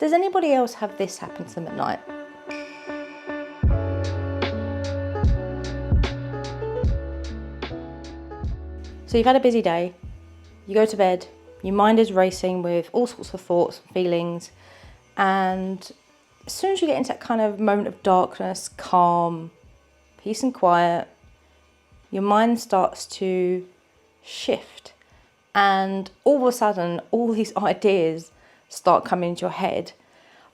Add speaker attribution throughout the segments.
Speaker 1: Does anybody else have this happen to them at night? So you've had a busy day, you go to bed, your mind is racing with all sorts of thoughts and feelings, and as soon as you get into that kind of moment of darkness, calm, peace and quiet, your mind starts to shift, and all of a sudden all these ideas start coming into your head.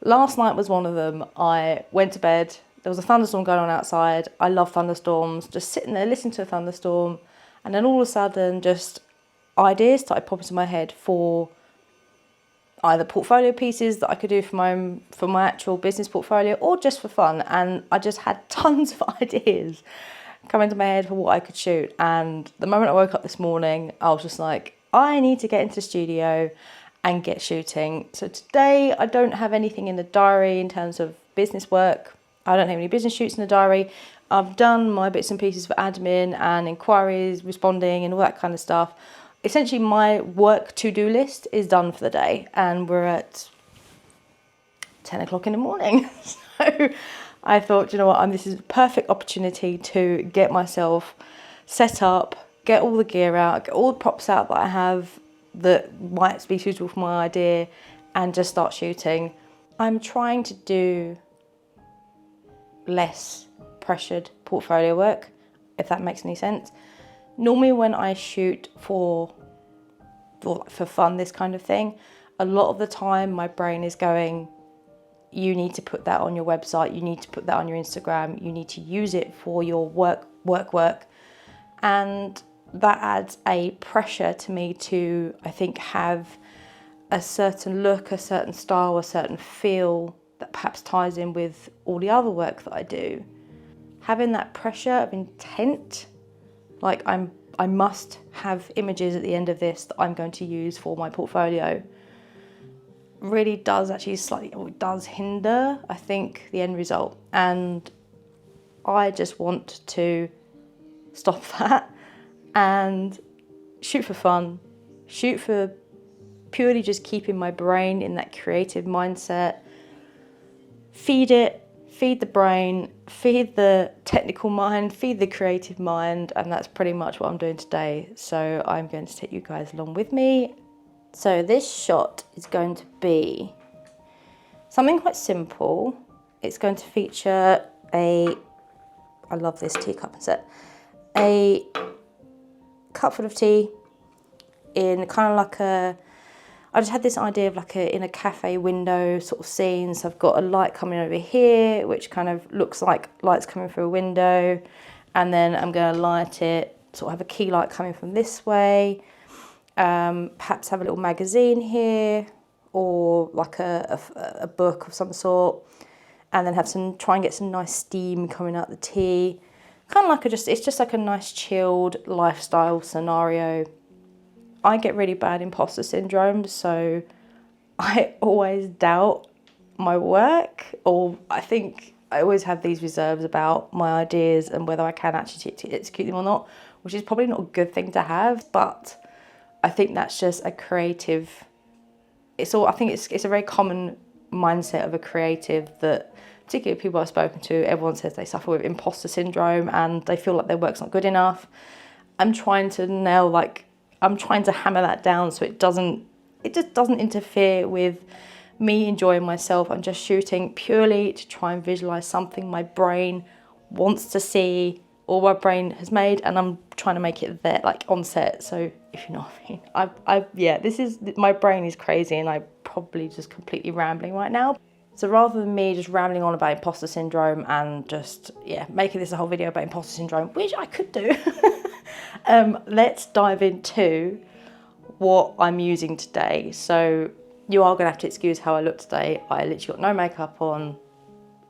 Speaker 1: Last night was one of them. I went to bed, there was a thunderstorm going on outside. I love thunderstorms, just sitting there listening to a thunderstorm, and then all of a sudden just ideas started popping into my head for either portfolio pieces that I could do for my actual business portfolio, or just for fun. And I just had tons of ideas come into my head for what I could shoot. And the moment I woke up this morning, I was just like, I need to get into the studio and get shooting. So today I don't have anything in the diary in terms of business work. I don't have any business shoots in the diary. I've done my bits and pieces for admin and inquiries, responding and all that kind of stuff. Essentially my work to-do list is done for the day, and we're at 10 o'clock in the morning. So I thought, you know what, this is a perfect opportunity to get myself set up, get all the gear out, get all the props out that I have that might be suitable for my idea, and just start shooting. I'm trying to do less pressured portfolio work, if that makes any sense. Normally when I shoot for fun, this kind of thing, a lot of the time my brain is going, you need to put that on your website, you need to put that on your Instagram, you need to use it for your work. And that adds a pressure to me to, I think, have a certain look, a certain style, a certain feel that perhaps ties in with all the other work that I do. Having that pressure of intent, like I must have images at the end of this that I'm going to use for my portfolio, really does does hinder, I think, the end result. And I just want to stop that and shoot for fun, shoot for purely just keeping my brain in that creative mindset, feed the brain, feed the technical mind, feed the creative mind, and that's pretty much what I'm doing today. So I'm going to take you guys along with me. So this shot is going to be something quite simple. It's going to feature I love this teacup and set, a cup full of tea in kind of like I just had this idea of in a cafe window sort of scene. So I've got a light coming over here, which kind of looks like lights coming through a window. And then I'm going to light it, sort of have a key light coming from this way. Perhaps have a little magazine here, or like a book of some sort. And then try and get some nice steam coming out the tea. Kind of like it's just like a nice chilled lifestyle scenario. I get really bad imposter syndrome, so I always doubt my work, or I think I always have these reserves about my ideas and whether I can actually execute them or not, which is probably not a good thing to have, but I think that's just a creative, I think it's a very common mindset of a creative that, particularly people I've spoken to, everyone says they suffer with imposter syndrome and they feel like their work's not good enough. I'm trying to hammer that down so it just doesn't interfere with me enjoying myself. I'm just shooting purely to try and visualize something my brain wants to see, or my brain has made, and I'm trying to make it there, like on set. So if you know what I mean, my brain is crazy, and I'm probably just completely rambling right now. So rather than me just rambling on about imposter syndrome and just making this a whole video about imposter syndrome, which I could do, let's dive into what I'm using today. So you are going to have to excuse how I look today. I literally got no makeup on.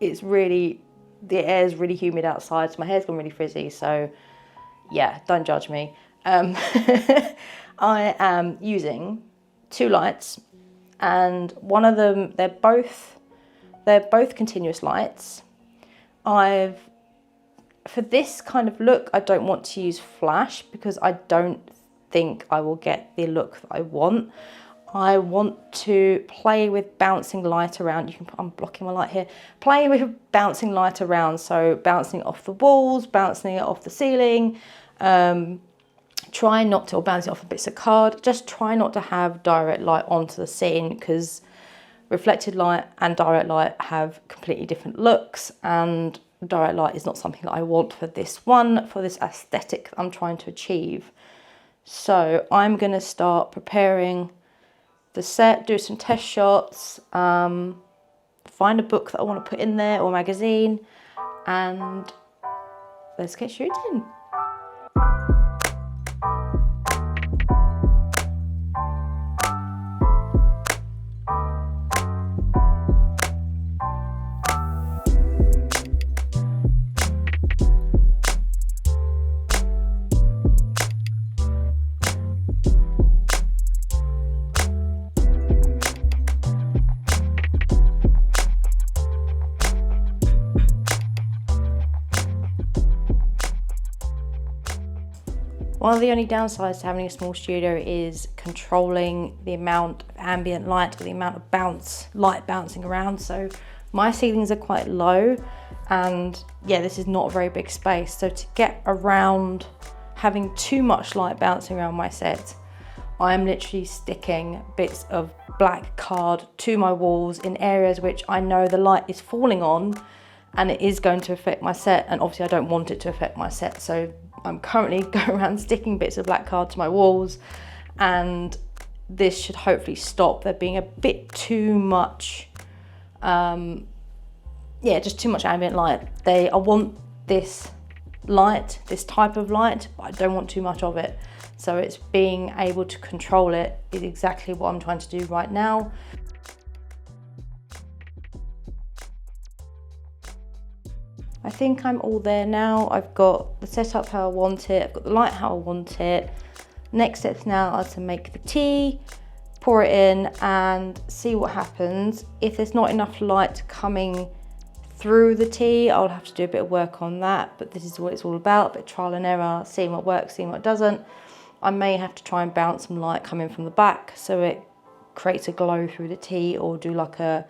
Speaker 1: The air is really humid outside, so my hair's gone really frizzy. So yeah, don't judge me. I am using two lights, and one of them, they're both continuous lights. For this kind of look, I don't want to use flash because I don't think I will get the look that I want. I want to play with bouncing light around. I'm blocking my light here. Play with bouncing light around, so bouncing it off the walls, bouncing it off the ceiling, try not to, or bouncing off the bits of card. Just try not to have direct light onto the scene, because reflected light and direct light have completely different looks, and direct light is not something that I want for this aesthetic that I'm trying to achieve. So I'm going to start preparing the set, do some test shots, find a book that I want to put in there or a magazine, and let's get shooting. One of the only downsides to having a small studio is controlling the amount of ambient light or the amount of light bouncing around. So my ceilings are quite low, and yeah, this is not a very big space. So to get around having too much light bouncing around my set, I'm literally sticking bits of black card to my walls in areas which I know the light is falling on and it is going to affect my set, and obviously I don't want it to affect my set. So I'm currently going around sticking bits of black card to my walls, and this should hopefully stop there being a bit too much, just too much ambient light. I want this light, this type of light, but I don't want too much of it. So it's being able to control it is exactly what I'm trying to do right now. I think I'm all there now. I've got the setup how I want it, I've got the light how I want it. Next steps now are to make the tea, pour it in and see what happens. If there's not enough light coming through the tea, I'll have to do a bit of work on that, but this is what it's all about, a bit of trial and error, seeing what works, seeing what doesn't. I may have to try and bounce some light coming from the back so it creates a glow through the tea, or do like a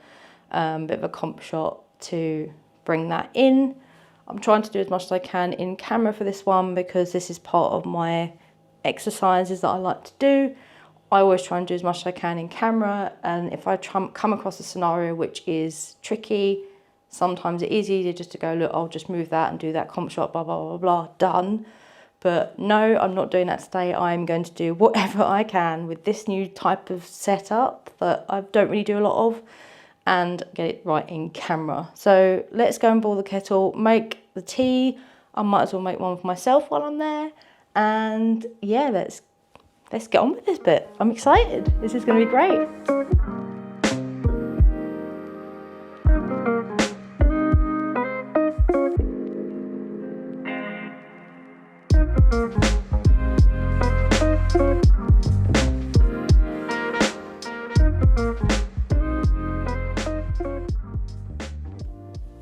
Speaker 1: bit of a comp shot to bring that in. I'm trying to do as much as I can in camera for this one, because this is part of my exercises that I like to do. I always try and do as much as I can in camera, and if I come across a scenario which is tricky, sometimes it is easier just to go, look, I'll just move that and do that comp shot, blah, blah, blah, blah, done. But no, I'm not doing that today. I'm going to do whatever I can with this new type of setup that I don't really do a lot of, and get it right in camera. So let's go and boil the kettle, make the tea. I might as well make one for myself while I'm there. And yeah, let's get on with this bit. I'm excited. This is going to be great.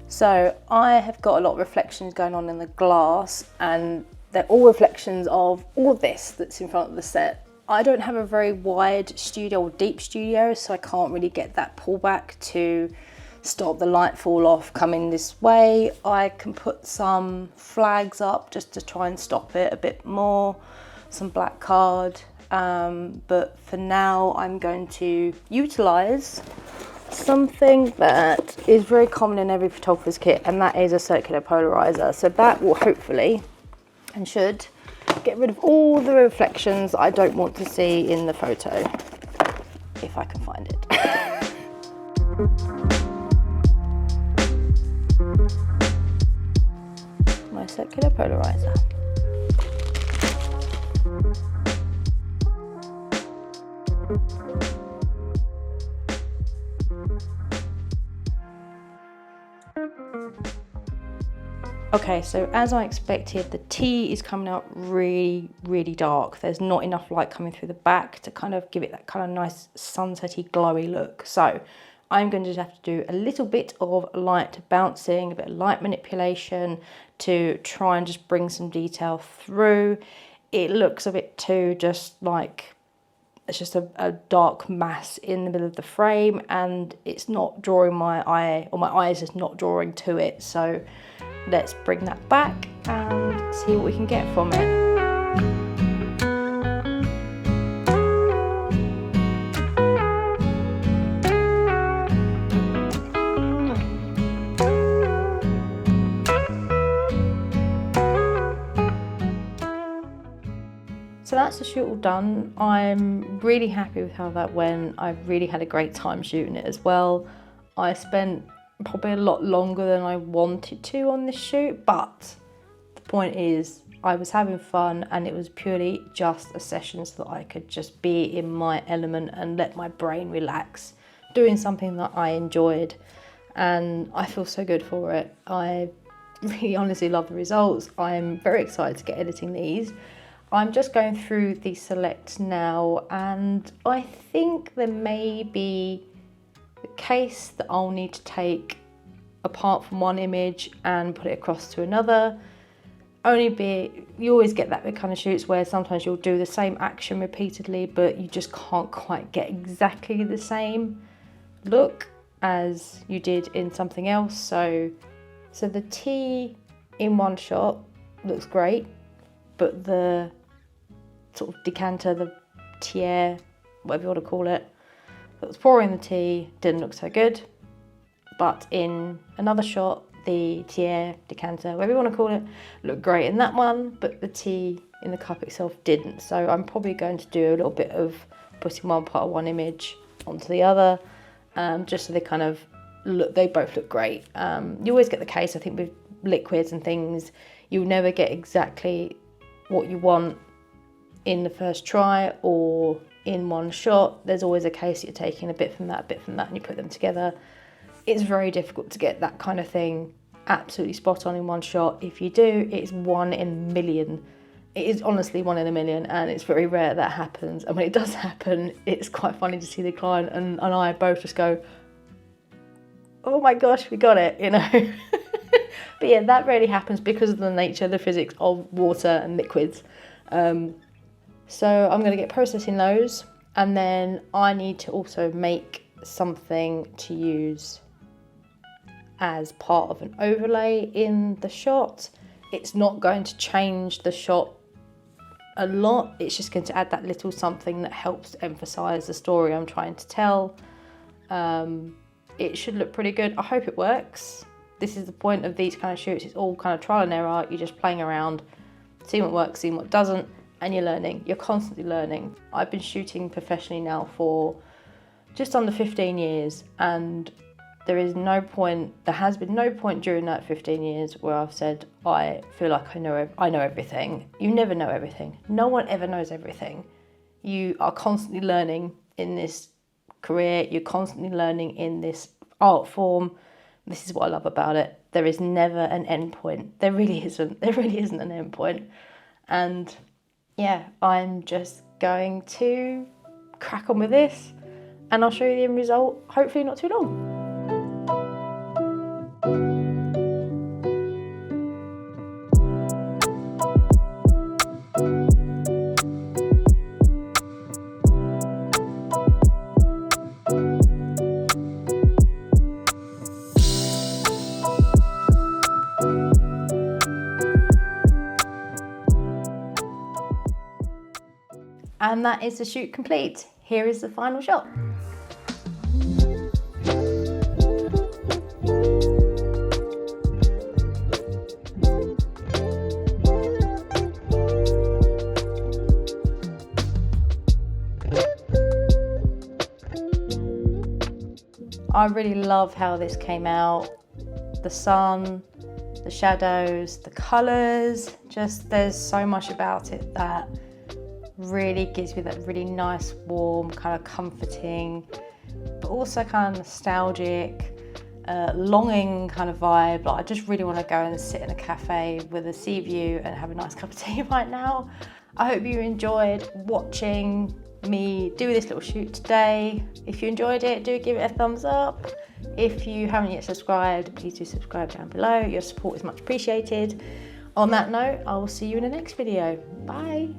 Speaker 1: So I have got a lot of reflections going on in the glass, and they're all reflections of all of this that's in front of the set. I don't have a very wide studio or deep studio, so I can't really get that pullback to stop the light fall off coming this way. I can put some flags up just to try and stop it a bit more, some black card, but for now I'm going to utilize something that is very common in every photographer's kit, and that is a circular polarizer. So that will hopefully and should get rid of all the reflections I don't want to see in the photo, if I can find it. My circular polarizer. Okay, so as I expected, the tea is coming out really, really dark. There's not enough light coming through the back to kind of give it that kind of nice sunsetty, glowy look. So I'm going to just have to do a little bit of light bouncing, a bit of light manipulation to try and just bring some detail through. It looks a bit too just like it's just a dark mass in the middle of the frame, and it's not drawing my eye, or my eye is just not drawing to it. So let's bring that back and see what we can get from it. So that's the shoot all done. I'm really happy with how that went. I really had a great time shooting it as well. I spent probably a lot longer than I wanted to on this shoot, but the point is I was having fun, and it was purely just a session so that I could just be in my element and let my brain relax, doing something that I enjoyed, and I feel so good for it. I really honestly love the results. I'm very excited to get editing these. I'm just going through the select now, and I think there may be a case that I'll need to take apart from one image and put it across to another. You always get that kind of shoots where sometimes you'll do the same action repeatedly, but you just can't quite get exactly the same look as you did in something else. So the tea in one shot looks great, but the sort of decanter, the tiare, whatever you want to call it, that was pouring the tea didn't look so good. But in another shot, the tiare, decanter, whatever you want to call it, looked great in that one, but the tea in the cup itself didn't. So I'm probably going to do a little bit of putting one part of one image onto the other, just so they kind of look, they both look great. You always get the case, I think, with liquids and things, you'll never get exactly what you want in the first try or in one shot. There's always a case that you're taking a bit from that, and you put them together. It's very difficult to get that kind of thing absolutely spot on in one shot. If you do, it's 1 in a million. It is honestly 1 in a million, and it's very rare that happens. And when it does happen, it's quite funny to see the client and I both just go, oh my gosh, we got it, you know. But yeah, that rarely happens because of the nature, the physics of water and liquids. So I'm going to get processing those, and then I need to also make something to use as part of an overlay in the shot. It's not going to change the shot a lot, it's just going to add that little something that helps to emphasize the story I'm trying to tell. It should look pretty good. I hope it works. This is the point of these kind of shoots. It's all kind of trial and error. You're just playing around, seeing what works, seeing what doesn't, and you're learning. You're constantly learning. I've been shooting professionally now for just under 15 years, and there has been no point during that 15 years where I've said, I feel like I know everything. You never know everything. No one ever knows everything. You are constantly learning in this career. You're constantly learning in this art form. This is what I love about it. There is never an end point. There really isn't. There really isn't an end point. And yeah, I'm just going to crack on with this, and I'll show you the end result, hopefully not too long. And that is the shoot complete. Here is the final shot. I really love how this came out. The sun, the shadows, the colours, just there's so much about it that really gives me that really nice, warm, kind of comforting, but also kind of nostalgic, longing kind of vibe. Like I just really want to go and sit in a cafe with a sea view and have a nice cup of tea right now. I hope you enjoyed watching me do this little shoot today. If you enjoyed it, do give it a thumbs up. If you haven't yet subscribed, please do subscribe down below. Your support is much appreciated. On that note, I will see you in the next video. Bye.